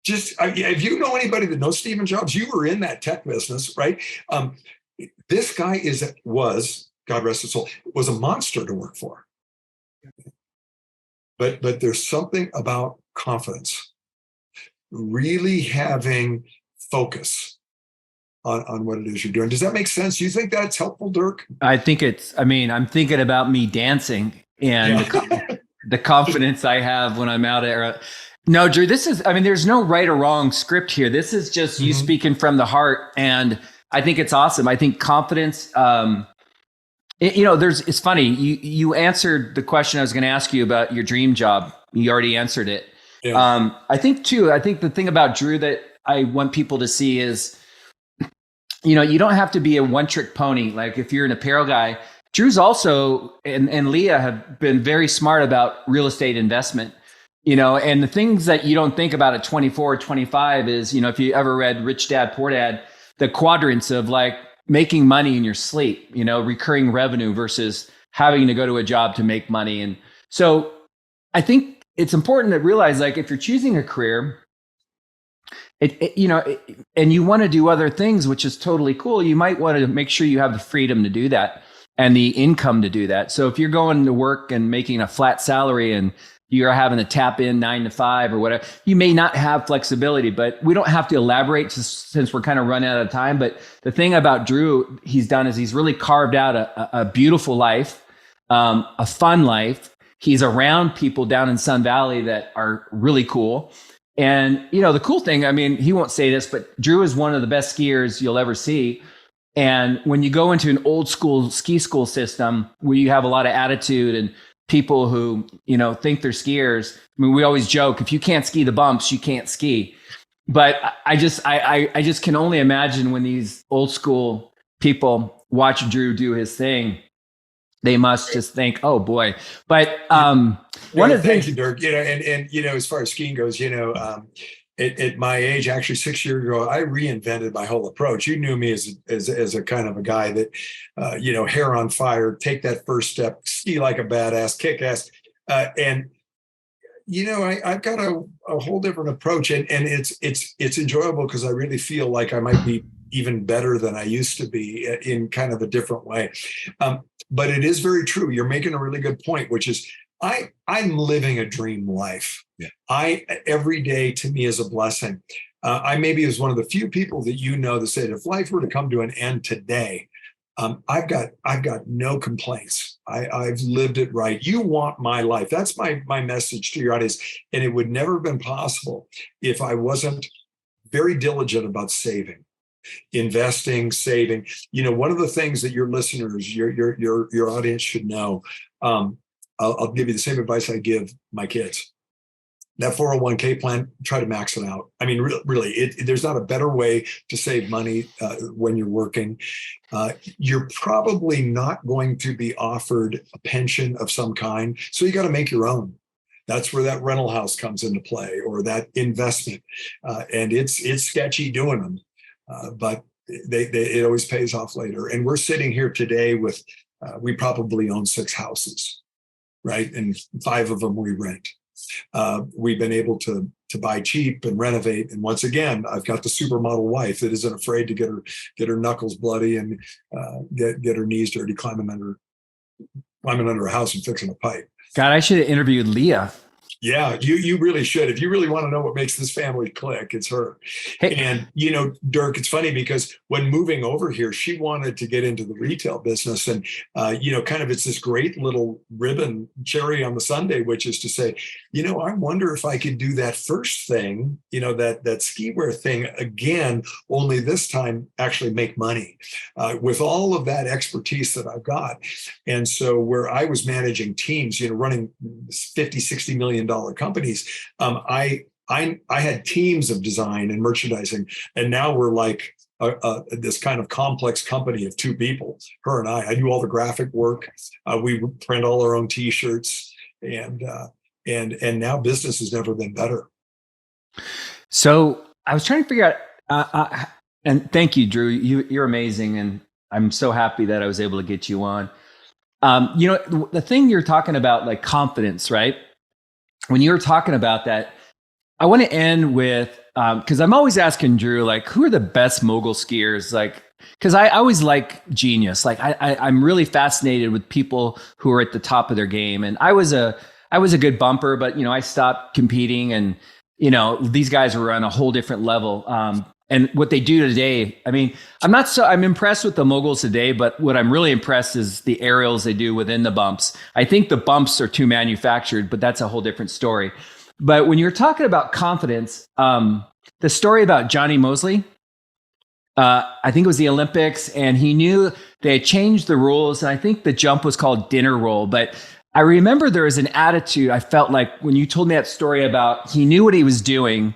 Just if you know anybody that knows Stephen Jobs, you were in that tech business, right? This guy was, God rest his soul, was a monster to work for. But there's something about confidence, really having focus on what it is you're doing. Does that make sense? Do you think that's helpful, Dirk? I'm thinking about me dancing and the confidence I have when I'm out there. No, Drew, there's no right or wrong script here. This is just you speaking from the heart. And I think it's awesome. I think confidence, it's funny. You answered the question I was going to ask you about your dream job. You already answered it. Yeah. I think the thing about Drew that I want people to see is, you don't have to be a one-trick pony. Like if you're an apparel guy, Drew's also, and Leah have been very smart about real estate investment, and the things that you don't think about at 24 or 25 is, if you ever read Rich Dad, Poor Dad, the quadrants of like making money in your sleep, recurring revenue versus having to go to a job to make money. And so I think it's important to realize, like, if you're choosing a career, and you want to do other things, which is totally cool, you might want to make sure you have the freedom to do that and the income to do that. So if you're going to work and making a flat salary and you're having to tap in 9 to 5 or whatever, you may not have flexibility, but we don't have to elaborate since we're kind of running out of time. But the thing about Drew, he's done is he's really carved out a beautiful life, a fun life. He's around people down in Sun Valley that are really cool. And, the cool thing, he won't say this, but Drew is one of the best skiers you'll ever see. And when you go into an old school ski school system where you have a lot of attitude and people who, think they're skiers, we always joke, if you can't ski the bumps, you can't ski. But I just can only imagine when these old school people watch Drew do his thing, they must just think, oh boy. But one of the things, thank you, Dirk. And as far as skiing goes, at my age, actually 6 years ago, I reinvented my whole approach. You knew me as a kind of a guy that, hair on fire, take that first step, ski like a badass, kick ass, and I've got a whole different approach, and it's enjoyable because I really feel like I might be even better than I used to be in kind of a different way. But it is very true. You're making a really good point, which is I'm living a dream life. Yeah. Every day to me is a blessing. I maybe was one of the few people that that said, if life were to come to an end today, I've got no complaints. I've lived it right. You want my life. That's my message to your audience. And it would never have been possible if I wasn't very diligent about saving, investing, saving. One of the things that your listeners, your audience should know, I'll give you the same advice I give my kids. That 401k plan, try to max it out. Really, there's not a better way to save money when you're working. You're probably not going to be offered a pension of some kind, so you got to make your own. That's where that rental house comes into play, or that investment. And it's sketchy doing them, but it always pays off later. And we're sitting here today with, we probably own 6 houses, right? And 5 of them we rent. We've been able to buy cheap and renovate. And once again, I've got the supermodel wife that isn't afraid to get her knuckles bloody and get her knees dirty, climbing under a house and fixing a pipe. God, I should have interviewed Leah. Yeah, you really should. If you really want to know what makes this family click, it's her. Hey. And, Dirk, it's funny because when moving over here, she wanted to get into the retail business. And, kind of it's this great little ribbon cherry on the sundae, which is to say, I wonder if I could do that first thing, that ski wear thing again, only this time actually make money with all of that expertise that I've got. And so where I was managing teams, running 50, $60 million companies, I had teams of design and merchandising, and now we're like this kind of complex company of two people, her and I do all the graphic work. We print all our own T-shirts, and now business has never been better. So I was trying to figure out, and thank you, Drew. You're amazing, and I'm so happy that I was able to get you on. The thing you're talking about, like confidence, right? When you were talking about that, I want to end with, because I'm always asking Drew, like, who are the best mogul skiers? Like, because I always like genius. Like, I'm really fascinated with people who are at the top of their game. And I was a good bumper, but I stopped competing, and these guys were on a whole different level. And what they do today, I mean, I'm impressed with the moguls today, but what I'm really impressed is the aerials they do within the bumps. I think the bumps are too manufactured, but that's a whole different story. But when you're talking about confidence, the story about Johnny Mosley, I think it was the Olympics, and he knew they had changed the rules. And I think the jump was called dinner roll. But I remember there was an attitude. I felt like when you told me that story about he knew what he was doing,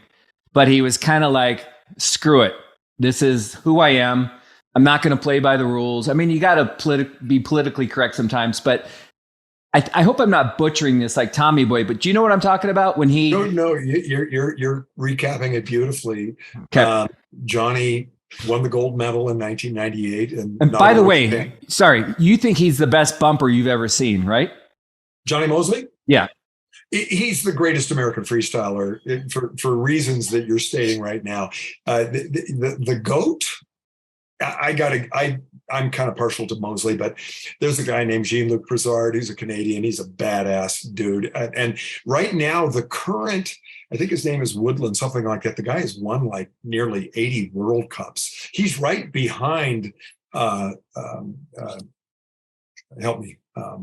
but he was kind of like, screw it. This is who I am. I'm not going to play by the rules. I mean, you got to be politically correct sometimes, but I hope I'm not butchering this like Tommy Boy, but do you know what I'm talking about when he? No, you're recapping it beautifully. Okay. Johnny won the gold medal in 1998. And by the way, sorry, you think he's the best bumper you've ever seen, right? Johnny Mosley? Yeah. He's the greatest American freestyler for reasons that you're stating right now. The GOAT, I'm kind of partial to Mosley, but there's a guy named Jean-Luc Prizard who's a Canadian. He's a badass dude. And right now, the current, I think his name is Woodland, something like that. The guy has won like nearly 80 World Cups. He's right behind, help me. I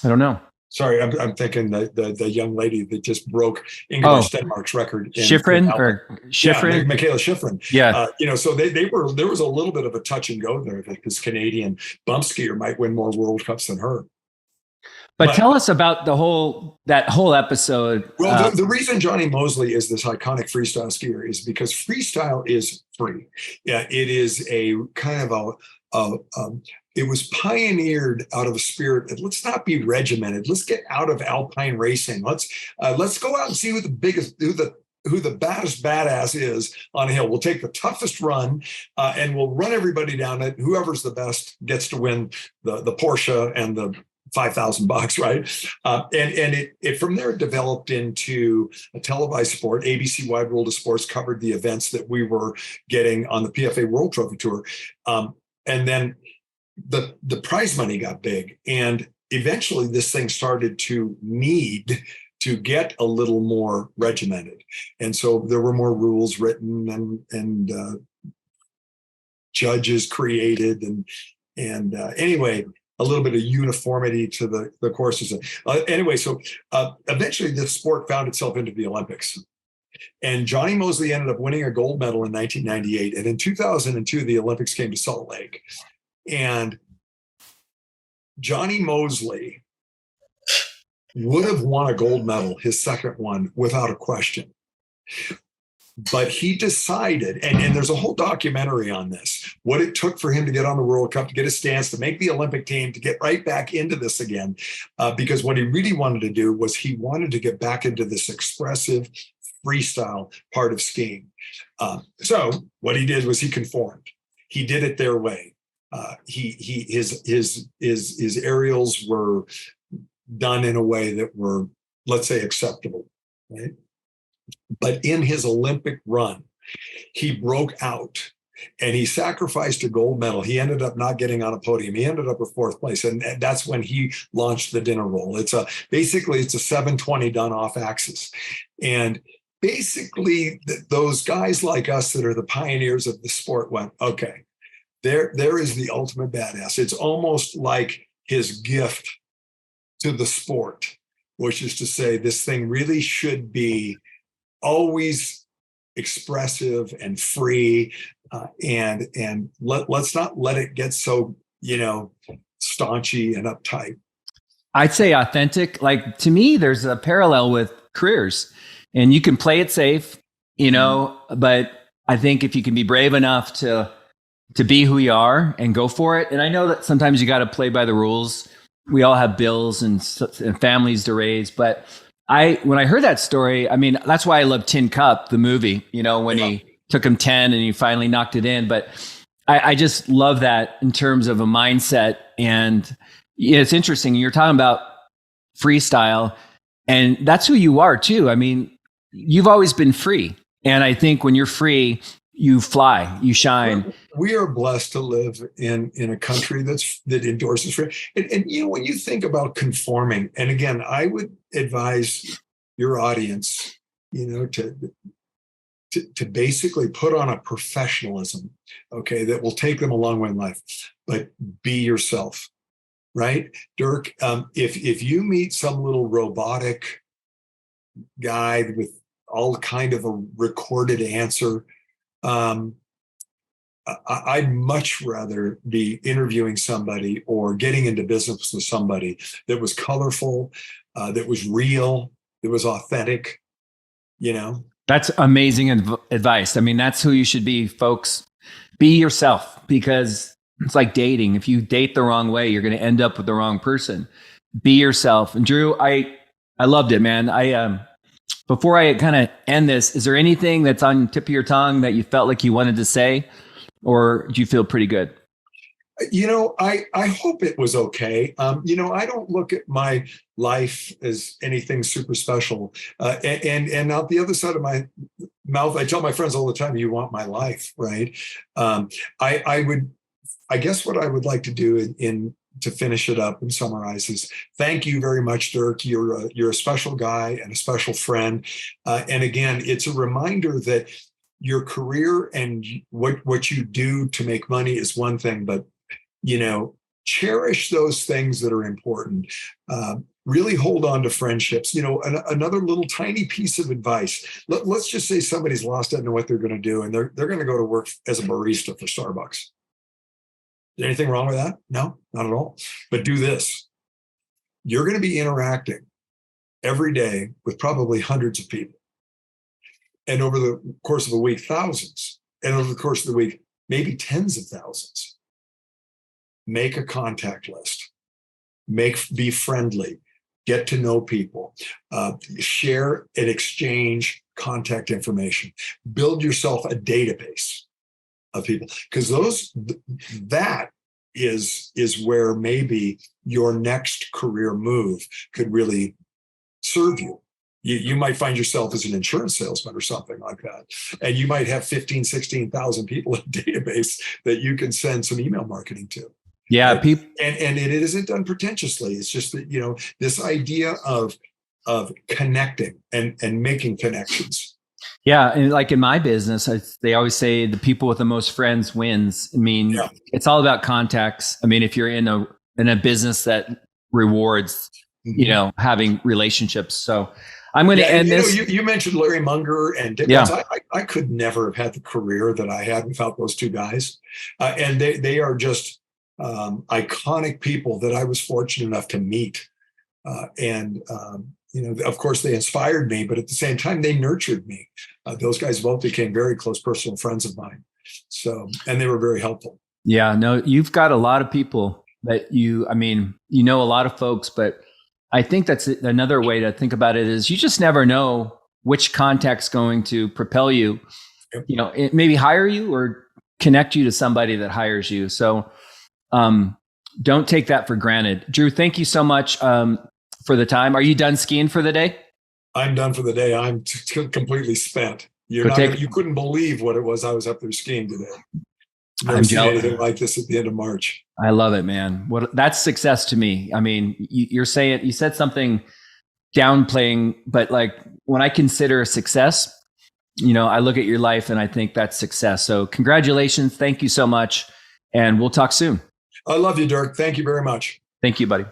don't know. Sorry, I'm thinking the young lady that just broke Ingeborg Stenmark's record. Schifrin. Yeah, Michaela Schifrin. Yeah. So there was a little bit of a touch and go there that this Canadian bump skier might win more World Cups than her. But tell us about that whole episode. Well, the reason Johnny Mosley is this iconic freestyle skier is because freestyle is free. Yeah, it is a kind of it was pioneered out of a spirit that let's not be regimented. Let's get out of alpine racing. Let's go out and see who the baddest badass is on a hill. We'll take the toughest run and we'll run everybody down it. Whoever's the best gets to win the Porsche and the $5,000, right? And it from there developed into a televised sport. ABC Wide World of Sports covered the events that we were getting on the PFA World Trophy Tour. And then the prize money got big, and eventually this thing started to need to get a little more regimented, and so there were more rules written and judges created, and anyway, a little bit of uniformity to the courses. Anyway, so eventually the sport found itself into the Olympics. And Johnny Mosley ended up winning a gold medal in 1998. And in 2002, the Olympics came to Salt Lake. And Johnny Mosley would have won a gold medal, his second one, without a question. But he decided, and there's a whole documentary on this, what it took for him to get on the World Cup, to get his stance, to make the Olympic team, to get right back into this again. Because what he really wanted to do was he wanted to get back into this expressive freestyle part of skiing. So what he did was he conformed. He did it their way. His aerials were done in a way that were, let's say, acceptable, right? But in his Olympic run, he broke out and he sacrificed a gold medal. He ended up not getting on a podium. He ended up with fourth place. And that's when he launched the dinner roll. Basically it's a 720 done off axis. And basically those guys like us that are the pioneers of the sport went, okay, there is the ultimate badass. It's almost like his gift to the sport, which is to say this thing really should be always expressive and free, and let's not let it get so staunchy and uptight. I'd say authentic. Like, to me, there's a parallel with careers, and you can play it safe, but I think if you can be brave enough to be who you are and go for it. And I know that sometimes you got to play by the rules. We all have bills and families to raise. But when I heard that story, I mean, that's why I love Tin Cup, the movie, when he took him 10 and he finally knocked it in. But I just love that in terms of a mindset. And it's interesting. You're talking about freestyle, and that's who you are too. I mean, you've always been free. And I think when you're free, you fly, you shine. We are blessed to live in a country that endorses free. And when you think about conforming, and again, I would advise your audience, to basically put on a professionalism, okay, that will take them a long way in life. But be yourself, right? Dirk, if you meet some little robotic guy with all kind of a recorded answer, I'd much rather be interviewing somebody or getting into business with somebody that was colorful, that was real, that was authentic, That's amazing advice. I mean, that's who you should be, folks. Be yourself, because it's like dating. If you date the wrong way, you're going to end up with the wrong person. Be yourself. And Drew, I loved it, man. Before I kind of end this, is there anything that's on the tip of your tongue that you felt like you wanted to say, or do you feel pretty good? I hope it was okay. I don't look at my life as anything super special. And out the other side of my mouth, I tell my friends all the time, you want my life, right? I guess what I would like to do to finish it up and summarize is thank you very much, Dirk. You're a special guy and a special friend. And again, it's a reminder that your career and what you do to make money is one thing, but cherish those things that are important. Really hold on to friendships. Another little tiny piece of advice. Let's just say somebody's lost, doesn't know what they're going to do, and they're going to go to work as a barista for Starbucks. Is there anything wrong with that? No, not at all. But do this. You're going to be interacting every day with probably hundreds of people. And over the course of a week, thousands. And over the course of the week, maybe tens of thousands. Make a contact list. Be friendly. Get to know people. Share and exchange contact information. Build yourself a database of people, because that is where maybe your next career move could really serve you. You might find yourself as an insurance salesman or something like that. And you might have 15, 16,000 people in a database that you can send some email marketing to. Yeah. And it isn't done pretentiously. It's just that, this idea of connecting and making connections. Yeah. And like in my business, they always say the people with the most friends wins. I mean, It's all about contacts. I mean, if you're in a business that rewards, having relationships. So I'm going to end this. You mentioned Larry Munger and Dick Nevelle. I could never have had the career that I had without those two guys. And they are just iconic people that I was fortunate enough to meet. Of course, they inspired me, but at the same time, they nurtured me. Those guys both became very close personal friends of mine. So, and they were very helpful. Yeah, no, you've got a lot of people that a lot of folks, but I think that's another way to think about it is you just never know which contact's going to propel you, it maybe hire you or connect you to somebody that hires you. So, don't take that for granted. Drew, thank you so much for the time. Are you done skiing for the day? I'm done for the day. I'm completely spent. You couldn't believe what it was. I was up there skiing today. Never seen anything like this at the end of March. I love it, man. That's success to me. I mean, you said something downplaying, but like when I consider success, I look at your life and I think that's success. So congratulations. Thank you so much. And we'll talk soon. I love you, Dirk. Thank you very much. Thank you, buddy.